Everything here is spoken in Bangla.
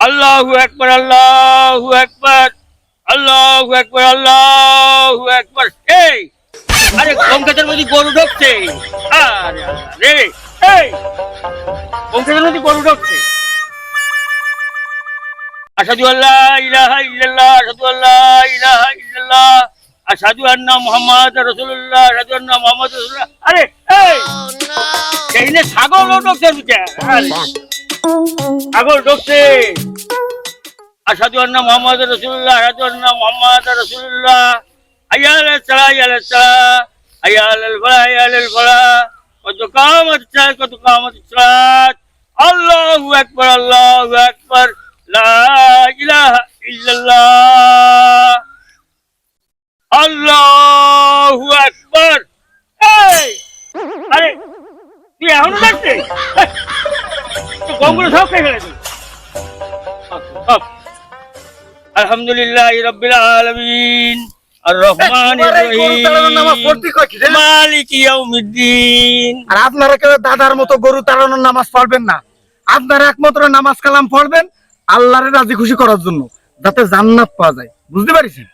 আল্লাহু আকবার, আল্লাহু আকবার, আল্লাহু আকবার, আল্লাহু আকবার। এই আরে গম ক্ষেতের মধ্যে গরু ঢুকছে। আরে আরে এই গম ক্ষেতের মধ্যে গরু ঢুকছে। আশহাদু আল্লা ইলাহা ইল্লাল্লাহ, আশহাদু আল্লা ইলাহা ইল্লাল্লাহ, আশহাদু আন্না মুহাম্মাদুর রাসূলুল্লাহ, আশহাদু আন্না মুহাম্মাদুর রাসূলুল্লাহ। আরে এই সেইনে ছাগল ঢুকছে বুঝা। আরে ছাগল ঢুকছে। আশহাদু আন্না মুহাম্মাদুর রাসূলুল্লাহ, আশহাদু আন্না মুহাম্মাদুর রাসূলুল্লাহ। হাইয়া আলাস সালাহ, হাইয়া আলাস সালাহ, হাইয়া আলাল ফালাহ, হাইয়া আলাল ফালাহ। কত কামাত সালাত, কত কামাত সালাত। আল্লাহু আকবার, আল্লাহু আকবার, লা ইলাহা ইল্লাল্লাহ, আল্লাহু আকবার। এই আরে তুই এখনো দেখছিস? গমগুলো সব খেয়ে ফেলেছিস। আলহামদুলিল্লাহ রাব্বিল আলামিন আর রহমানির রহিম মালিকি ইয়াউমিদ্দিন। আর আপনারা কেউ দাদার মতো গরু তাড়ানোর নামাজ পড়বেন না। আপনারা একমাত্র নামাজ কালাম পড়বেন আল্লাহরে রাজি খুশি করার জন্য, যাতে জান্নাত পাওয়া যায়। বুঝতে পারছেন?